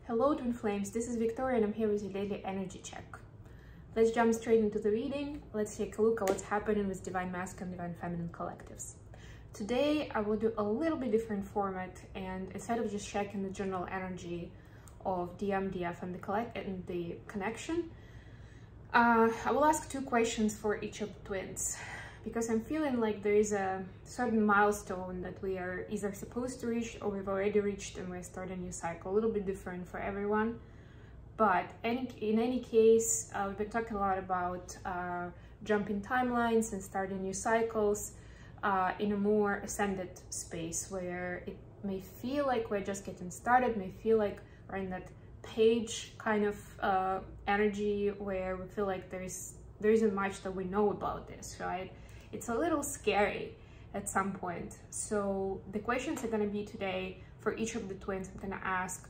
Hello Twin Flames, this is Victoria and I'm here with your daily energy check. Let's jump straight into the reading. Let's take a look at what's happening with Divine Masculine, Divine Feminine collectives. Today I will do a little bit different format, and instead of just checking the general energy of DM, DF and the connection, I will ask two questions for each of the twins, because I'm feeling like there is a certain milestone that we are either supposed to reach or we've already reached, and we're starting a new cycle, a little bit different for everyone. But in any case, we've been talking a lot about jumping timelines and starting new cycles in a more ascended space, where it may feel like we're just getting started, may feel like we're in that page kind of energy where we feel like there isn't much that we know about this, right? It's a little scary at some point. So the questions are going to be today for each of the twins. I'm going to ask,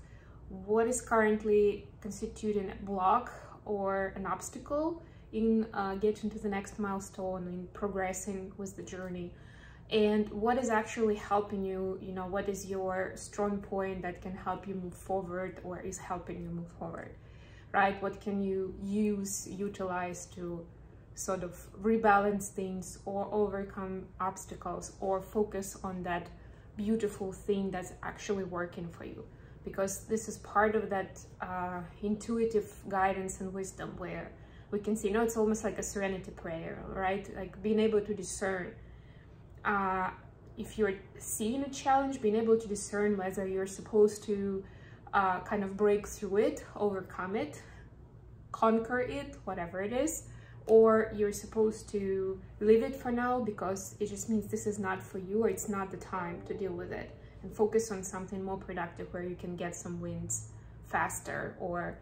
what is currently constituting a block or an obstacle in getting to the next milestone, in progressing with the journey? And what is actually helping you, what is your strong point that can help you move forward or is helping you move forward, right? What can you utilize to sort of rebalance things or overcome obstacles or focus on that beautiful thing that's actually working for you? Because this is part of that intuitive guidance and wisdom where we can see, it's almost like a serenity prayer, right? Like being able to discern, if you're seeing a challenge, being able to discern whether you're supposed to kind of break through it, overcome it, conquer it, whatever it is, or you're supposed to leave it for now because it just means this is not for you, or it's not the time to deal with it, and focus on something more productive where you can get some wins faster, or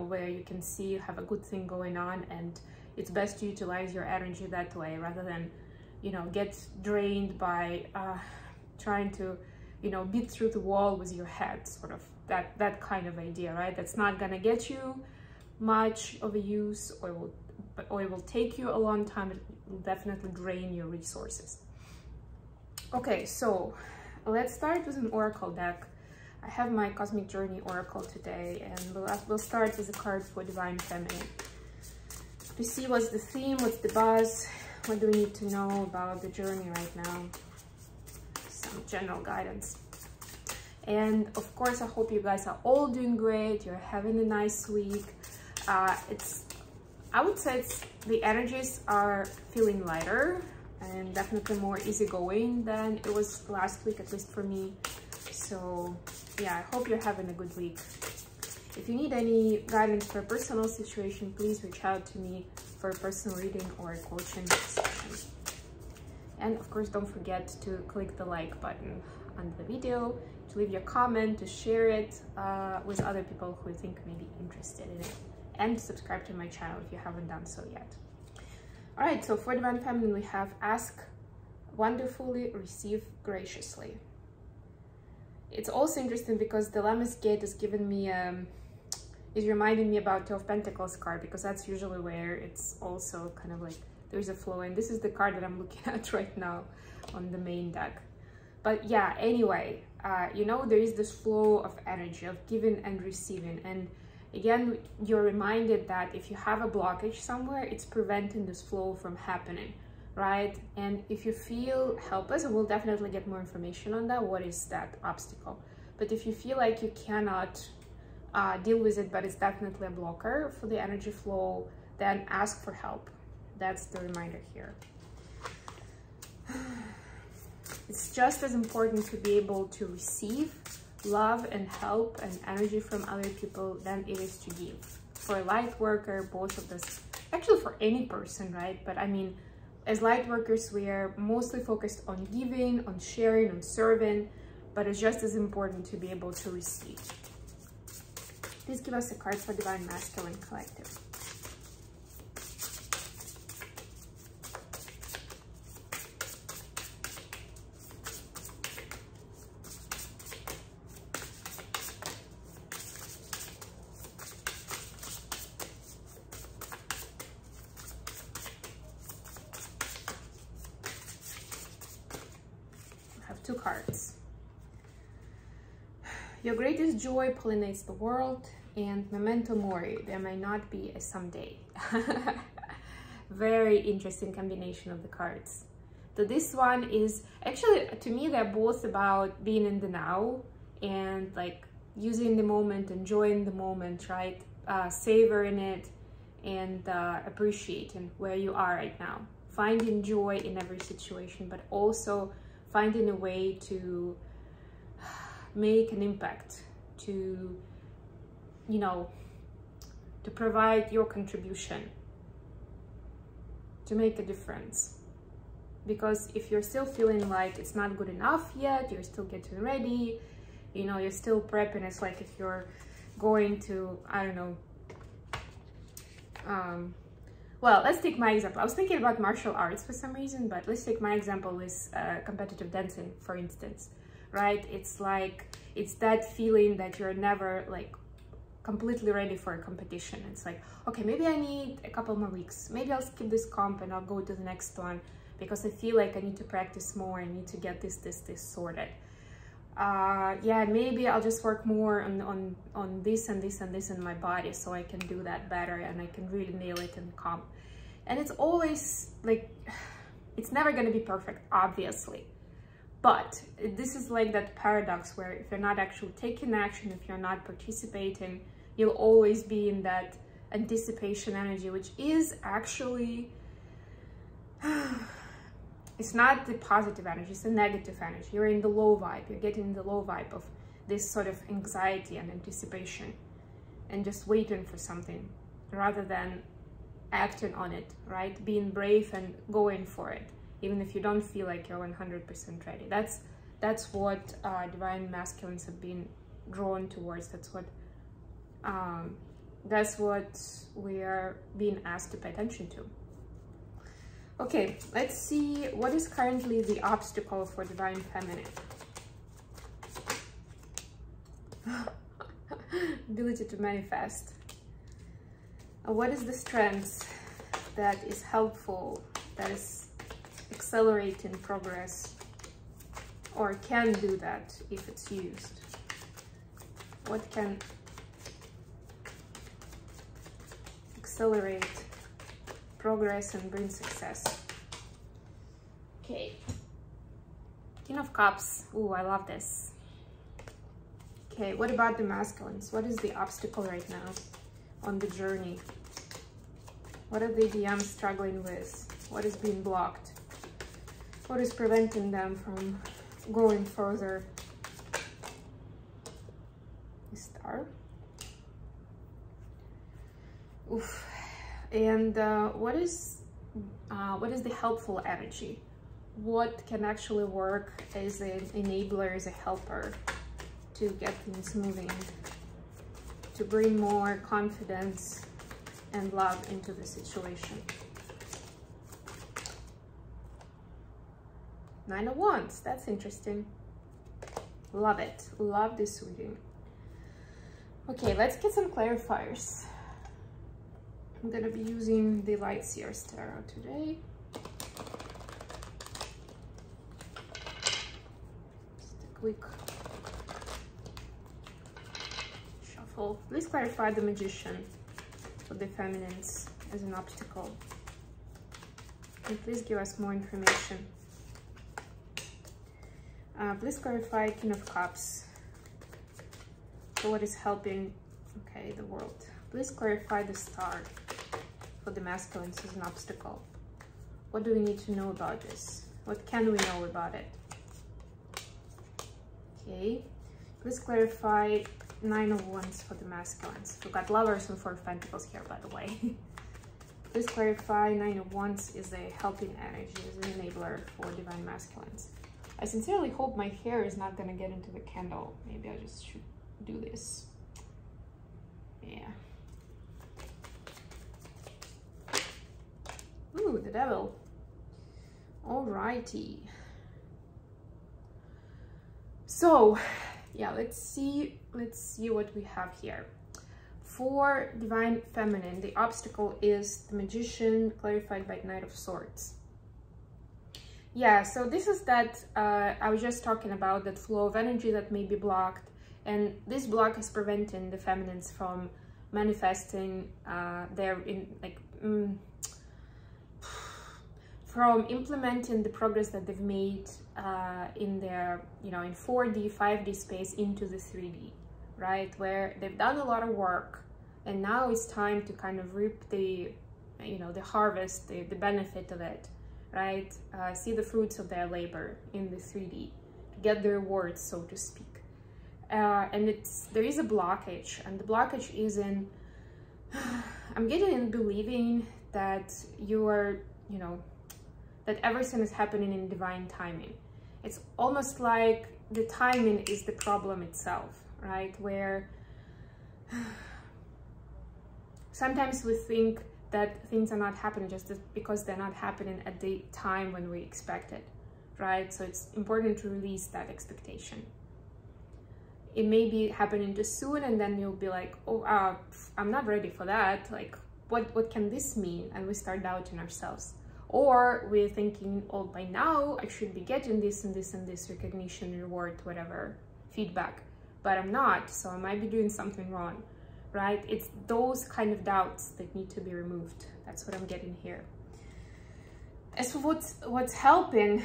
where you can see you have a good thing going on, and it's best to utilize your energy that way rather than get drained by trying to beat through the wall with your head, sort of that kind of idea, right? That's not gonna get you much of a use, or it will take you a long time. It will definitely drain your resources. Okay, so let's start with an oracle deck. I have my Cosmic Journey Oracle today, and we'll start with a card for Divine Feminine to see what's the theme, what's the buzz, what do we need to know about the journey right now, some general guidance. And of course, I hope you guys are all doing great, you're having a nice week. I would say the energies are feeling lighter and definitely more easygoing than it was last week, at least for me. So yeah, I hope you're having a good week. If you need any guidance for a personal situation, please reach out to me for a personal reading or a coaching session. And of course, don't forget to click the like button on the video, to leave your comment, to share it with other people who you think may be interested in it, and subscribe to my channel if you haven't done so yet. All right, so for Divine Feminine, we have ask wonderfully, receive graciously. It's also interesting because the Lammas Gate is giving me is reminding me about Two of Pentacles card, because that's usually where it's also kind of like there's a flow, and this is the card that I'm looking at right now on the main deck. But yeah, anyway, there is this flow of energy of giving and receiving, and again, you're reminded that if you have a blockage somewhere, it's preventing this flow from happening, right? And if you feel helpless, and we'll definitely get more information on that, what is that obstacle? But if you feel like you cannot deal with it, but it's definitely a blocker for the energy flow, then ask for help. That's the reminder here. It's just as important to be able to receive love and help and energy from other people than it is to give. For a light worker, both of this, actually for any person, right? But I mean, as light workers, we are mostly focused on giving, on sharing, on serving, but it's just as important to be able to receive. Please give us a card for Divine Masculine Collective. I have two cards. Your greatest joy pollinates the world, and memento mori, there may not be a someday. Very interesting combination of the cards. So this one is actually, to me, they're both about being in the now and like using the moment, enjoying the moment, right? Savoring it and appreciating where you are right now. Finding joy in every situation, but also finding a way to make an impact, to, you know, to provide your contribution, to make a difference. Because if you're still feeling like it's not good enough yet, you're still getting ready, you know, you're still prepping. It's like if you're going to, I don't know, well, let's take my example. I was thinking about martial arts for some reason, but let's take my example with competitive dancing, for instance, right? It's like, it's that feeling that you're never like completely ready for a competition. It's like, okay, maybe I need a couple more weeks. Maybe I'll skip this comp and I'll go to the next one because I feel like I need to practice more. I need to get this sorted. Yeah, maybe I'll just work more on this and this and this in my body so I can do that better and I can really nail it in the comp. And it's always like, it's never going to be perfect, obviously. But this is like that paradox where if you're not actually taking action, if you're not participating, you'll always be in that anticipation energy, which is actually, it's not the positive energy, it's the negative energy. You're in the low vibe, you're getting the low vibe of this sort of anxiety and anticipation and just waiting for something rather than acting on it, right? Being brave and going for it, even if you don't feel like you're 100% ready. That's what divine masculines have been drawn towards. That's what we are being asked to pay attention to. Okay, let's see what is currently the obstacle for divine feminine. Ability to manifest. What is the strength that is helpful, that is accelerating progress, or can do that if it's used? What can accelerate progress and bring success? Okay, King of Cups. Ooh, I love this. Okay, what about the masculines? What is the obstacle right now on the journey? What are the DMs struggling with? What is being blocked? What is preventing them from going further? The Star. Oof. And what is the helpful energy? What can actually work as an enabler, as a helper to get things moving, to bring more confidence and love into the situation? Nine of Wands, that's interesting. Love it, love this reading. Okay, let's get some clarifiers. I'm gonna be using the Light Seers Tarot today. Just a quick shuffle. Please clarify the Magician for the feminines as an obstacle. And please give us more information. Please clarify King of Cups for what is helping, okay, the world. Please clarify the Star for the masculines as an obstacle. What do we need to know about this? What can we know about it? Okay, please clarify Nine of Wands for the masculines. We've got Lovers and Four of Pentacles here, by the way. Please clarify Nine of Wands is a helping energy, is an enabler for divine masculines. I sincerely hope my hair is not gonna get into the candle. Maybe I just should do this. Yeah. Ooh, the Devil. Alrighty. So, yeah, let's see what we have here. For divine feminine, the obstacle is the Magician, clarified by Knight of Swords. Yeah, so this is that I was just talking about, that flow of energy that may be blocked. And this block is preventing the feminines from manifesting from implementing the progress that they've made in their, in 4D, 5D space into the 3D, right? Where they've done a lot of work, and now it's time to kind of reap the, the harvest, the benefit of it, right? See the fruits of their labor in the 3D, to get the rewards, so to speak. And there is a blockage, and the blockage is in, I'm getting in believing that you are, that everything is happening in divine timing. It's almost like the timing is the problem itself, right? Where sometimes we think that things are not happening just because they're not happening at the time when we expect it, right? So it's important to release that expectation. It may be happening too soon, and then you'll be like, oh, I'm not ready for that. Like, what can this mean? And we start doubting ourselves. Or we're thinking, oh, by now I should be getting this and this and this recognition, reward, whatever, feedback, but I'm not, so I might be doing something wrong, right? It's those kind of doubts that need to be removed. That's what I'm getting here. As for what's helping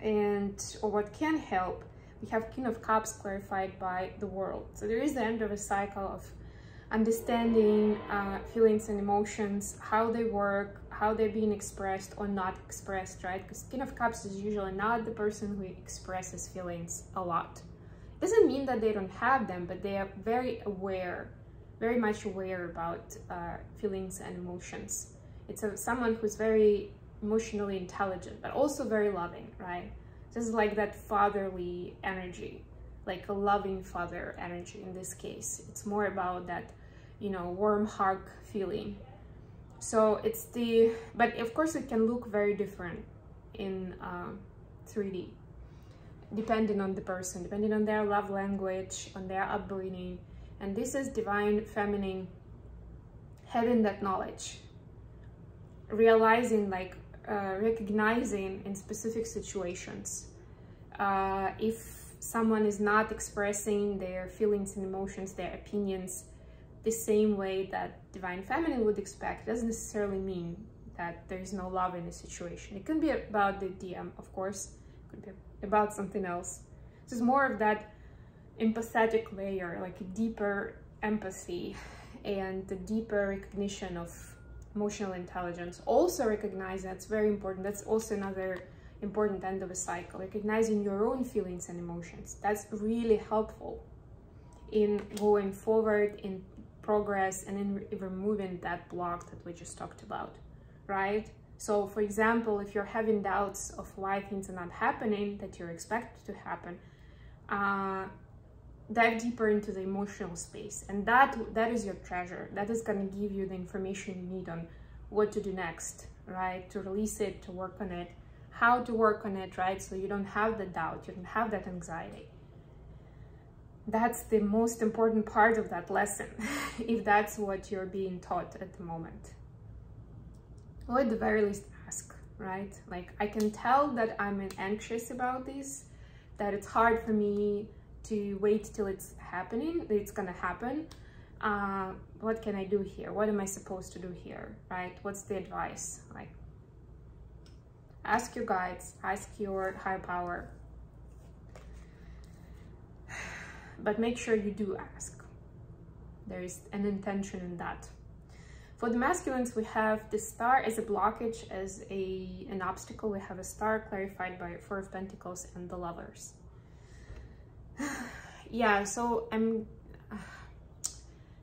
or what can help, we have King of Cups clarified by the World. So there is the end of a cycle of understanding feelings and emotions, how they work, how they're being expressed or not expressed, right? Because King of Cups is usually not the person who expresses feelings a lot. It doesn't mean that they don't have them, but they are very aware, very much aware about feelings and emotions. It's someone who's very emotionally intelligent, but also very loving, right? Just like that fatherly energy, like a loving father energy in this case. It's more about that, warm hug feeling. So it's but of course it can look very different in 3D, depending on the person, depending on their love language, on their upbringing. And this is divine feminine having that knowledge, realizing, recognizing in specific situations if someone is not expressing their feelings and emotions, their opinions, the same way that divine feminine would expect. It doesn't necessarily mean that there's no love in a situation. It can be about the DM, of course. It could be about something else. This is more of that empathetic layer, like a deeper empathy and the deeper recognition of emotional intelligence. Also recognize, that's very important. That's also another important end of a cycle. Recognizing your own feelings and emotions. That's really helpful in going forward, in progress, and in removing that block that we just talked about, right? So for example, if you're having doubts of why things are not happening that you're expected to happen, dive deeper into the emotional space, and that is your treasure. That is going to give you the information you need on what to do next, right? To release it, to work on it, how to work on it, right? So you don't have the doubt, you don't have that anxiety. That's the most important part of that lesson, if that's what you're being taught at the moment. Or at the very least ask, right? Like, I can tell that I'm anxious about this, that it's hard for me to wait till it's happening, it's gonna happen. What can I do here? What am I supposed to do here, right? What's the advice? Like, ask your guides, ask your higher power. But make sure you do ask. There is an intention in that. For the masculines, we have the star as a blockage, as an obstacle. We have a star clarified by 4 of Pentacles and the Lovers. Yeah, so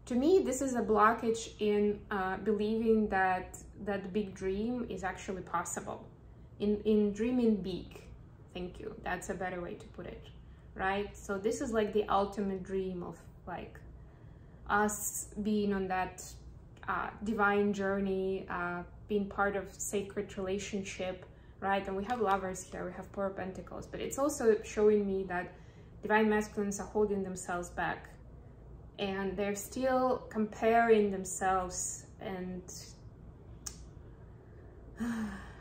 to me, this is a blockage in believing that that big dream is actually possible. In dreaming big. Thank you. That's a better way to put it. Right? So this is like the ultimate dream of like us being on that divine journey, being part of sacred relationship, right? And we have Lovers here, we have 4 of Pentacles, but it's also showing me that divine masculines are holding themselves back, and they're still comparing themselves and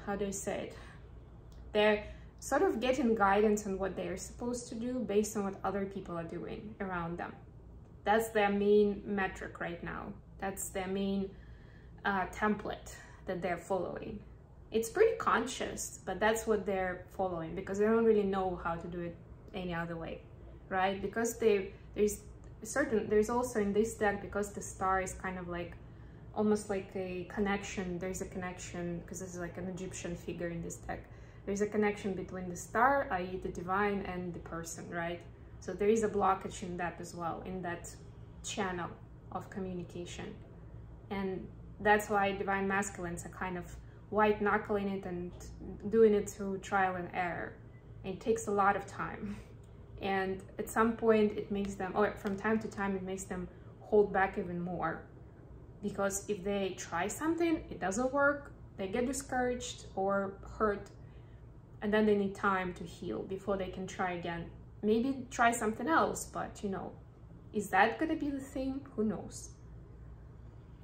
how do I say it? sort of getting guidance on what they are supposed to do based on what other people are doing around them. That's their main metric right now. That's their main template that they're following. It's pretty conscious, but that's what they're following because they don't really know how to do it any other way, right? Because there's also in this deck, because the star is kind of like almost like a connection. There's a connection because this is like an Egyptian figure in this deck. There's a connection between the star, i.e. the divine, and the person, right? So there is a blockage in that as well, in that channel of communication. And that's why divine masculines are kind of white knuckling it and doing it through trial and error. And it takes a lot of time. And at some point it makes them, or from time to time, it makes them hold back even more. Because if they try something, it doesn't work, they get discouraged or hurt, and then they need time to heal before they can try again. Maybe try something else, but you know, is that gonna be the thing? Who knows?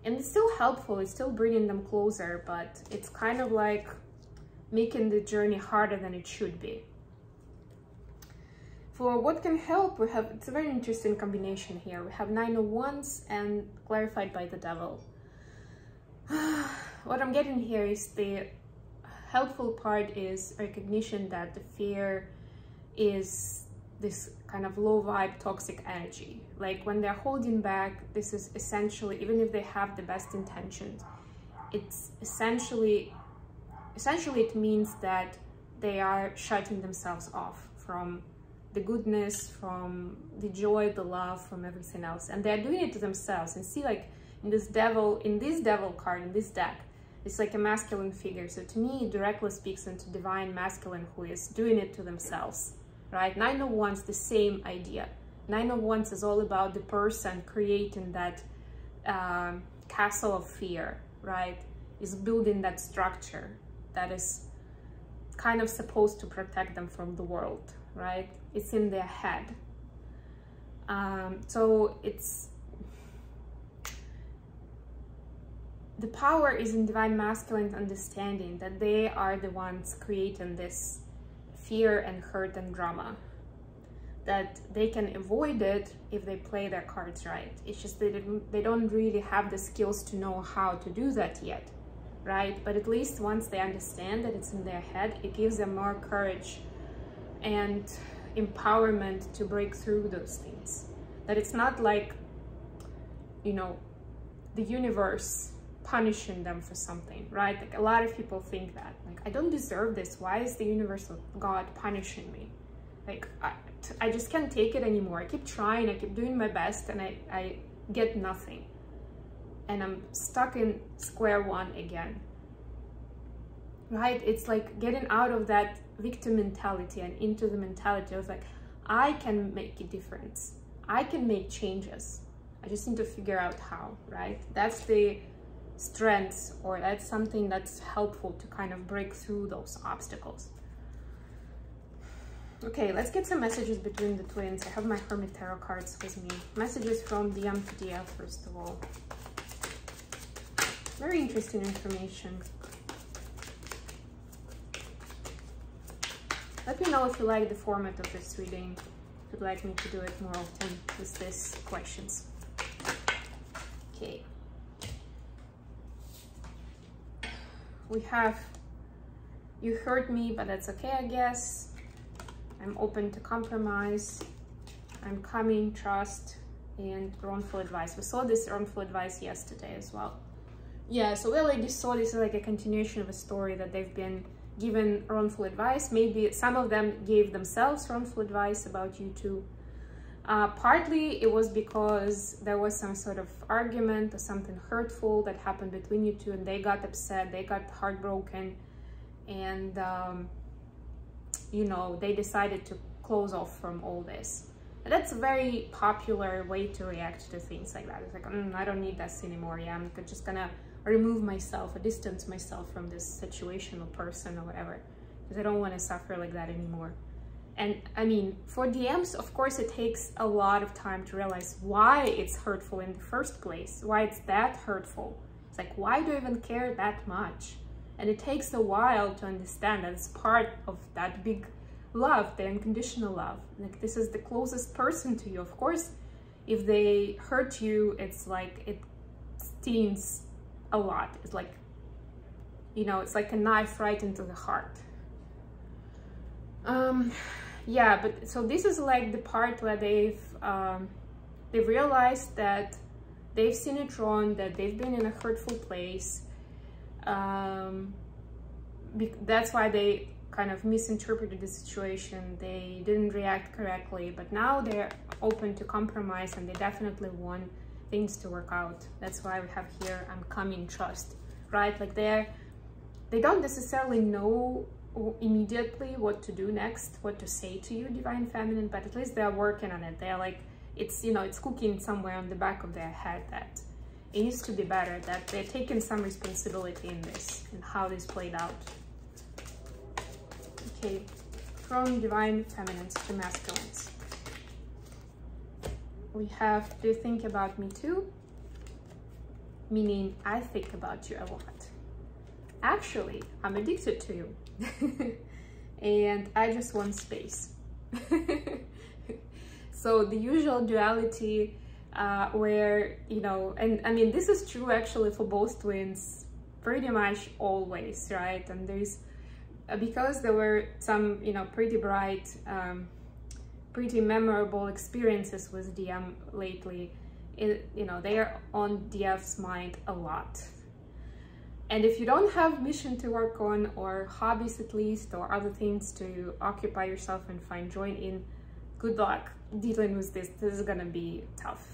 And it's still helpful, it's still bringing them closer, but it's kind of like making the journey harder than it should be. For what can help, we have, it's a very interesting combination here. We have 9 of Wands and clarified by the Devil. What I'm getting here is the helpful part is recognition that the fear is this kind of low vibe toxic energy. Like when they're holding back, this is essentially, even if they have the best intentions, it's essentially it means that they are shutting themselves off from the goodness, from the joy, the love, from everything else. And they're doing it to themselves. And see, like in this devil card, in this deck, it's like a masculine figure. So to me, it directly speaks into divine masculine who is doing it to themselves, right? 9 of Wands, the same idea. 9 of Wands is all about the person creating that castle of fear, right? Is building that structure that is kind of supposed to protect them from the world, right? It's in their head. So it's, the power is in divine masculine understanding that they are the ones creating this fear and hurt and drama, that they can avoid it if they play their cards right. It's just that they don't really have the skills to know how to do that yet, right? But at least once they understand that it's in their head, it gives them more courage and empowerment to break through those things. That it's not like, you know, the universe punishing them for something, right? Like a lot of people think that, like, I don't deserve this. Why is the universe of God punishing me? Like, I just can't take it anymore. I keep trying, I keep doing my best, and I get nothing. And I'm stuck in square one again, right? It's like getting out of that victim mentality and into the mentality of like, I can make a difference. I can make changes. I just need to figure out how, right? That's the strength, or that's something that's helpful to kind of break through those obstacles. Okay, let's get some messages between the twins. I have my Hermit Tarot cards with me. Messages from DM to DF, first of all. Very interesting information. Let me know if you like the format of this reading, if you'd like me to do it more often with these questions. Okay. We have, you hurt me, but that's okay, I guess. I'm open to compromise. I'm coming, trust, and wrongful advice. We saw this wrongful advice yesterday as well. Yeah, so we already saw this is like a continuation of a story that they've been given wrongful advice. Maybe some of them gave themselves wrongful advice about you too. Partly it was because there was some sort of argument or something hurtful that happened between you two, and they got upset, they got heartbroken, and you know, they decided to close off from all this. And that's a very popular way to react to things like that. It's like, I don't need this anymore. Yeah, I'm just gonna remove myself or distance myself from this situation or person or whatever, because I don't want to suffer like that anymore. And I mean, for DMs, of course, it takes a lot of time to realize why it's hurtful in the first place, why it's that hurtful. It's like, why do I even care that much? And it takes a while to understand that it's part of that big love, the unconditional love. Like, this is the closest person to you. Of course, if they hurt you, it's like, it stings a lot. It's like, you know, it's like a knife right into the heart. Yeah, but so this is like the part where they've realized that they've seen it wrong, that they've been in a hurtful place. That's why they kind of misinterpreted the situation. They didn't react correctly, but now they're open to compromise, and they definitely want things to work out. That's why we have here coming trust, right? Like they don't necessarily know immediately what to do next, what to say to you, Divine Feminine, but at least they're working on it. They're like, it's, you know, it's cooking somewhere on the back of their head that it needs to be better, that they're taking some responsibility in this and how this played out. Okay, from Divine Feminines to Masculines. We have, do you think about me too? Meaning, I think about you a lot. Actually, I'm addicted to you. And I just want space. So the usual duality where, you know, and I mean, this is true actually for both twins pretty much always, right? And there's, because there were some, you know, pretty bright, pretty memorable experiences with DM lately, you know, they are on DF's mind a lot. And if you don't have mission to work on, or hobbies at least, or other things to occupy yourself and find joy in, good luck dealing with this. This is gonna be tough.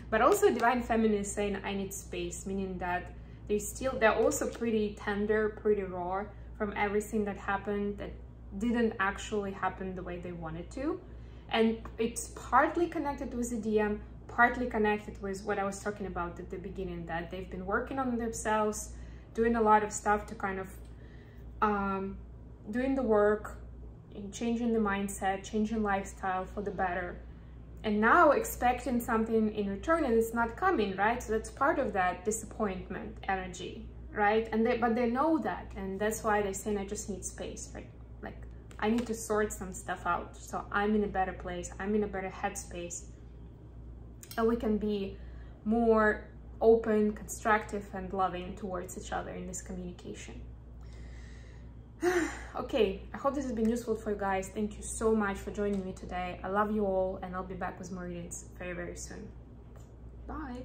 But also Divine Feminine is saying, I need space, meaning that they're also pretty tender, pretty raw from everything that happened that didn't actually happen the way they wanted to. And it's partly connected with the DM, partly connected with what I was talking about at the beginning, that they've been working on themselves, doing a lot of stuff to kind of doing the work, changing the mindset, changing lifestyle for the better, and now expecting something in return and it's not coming, right? So that's part of that disappointment energy, right? And but they know that, and that's why they're saying, I just need space, right? Like, I need to sort some stuff out so I'm in a better place, I'm in a better headspace, and we can be more open, constructive, and loving towards each other in this communication. Okay, I hope this has been useful for you guys. Thank you so much for joining me today. I love you all, and I'll be back with more readings very, very soon. Bye.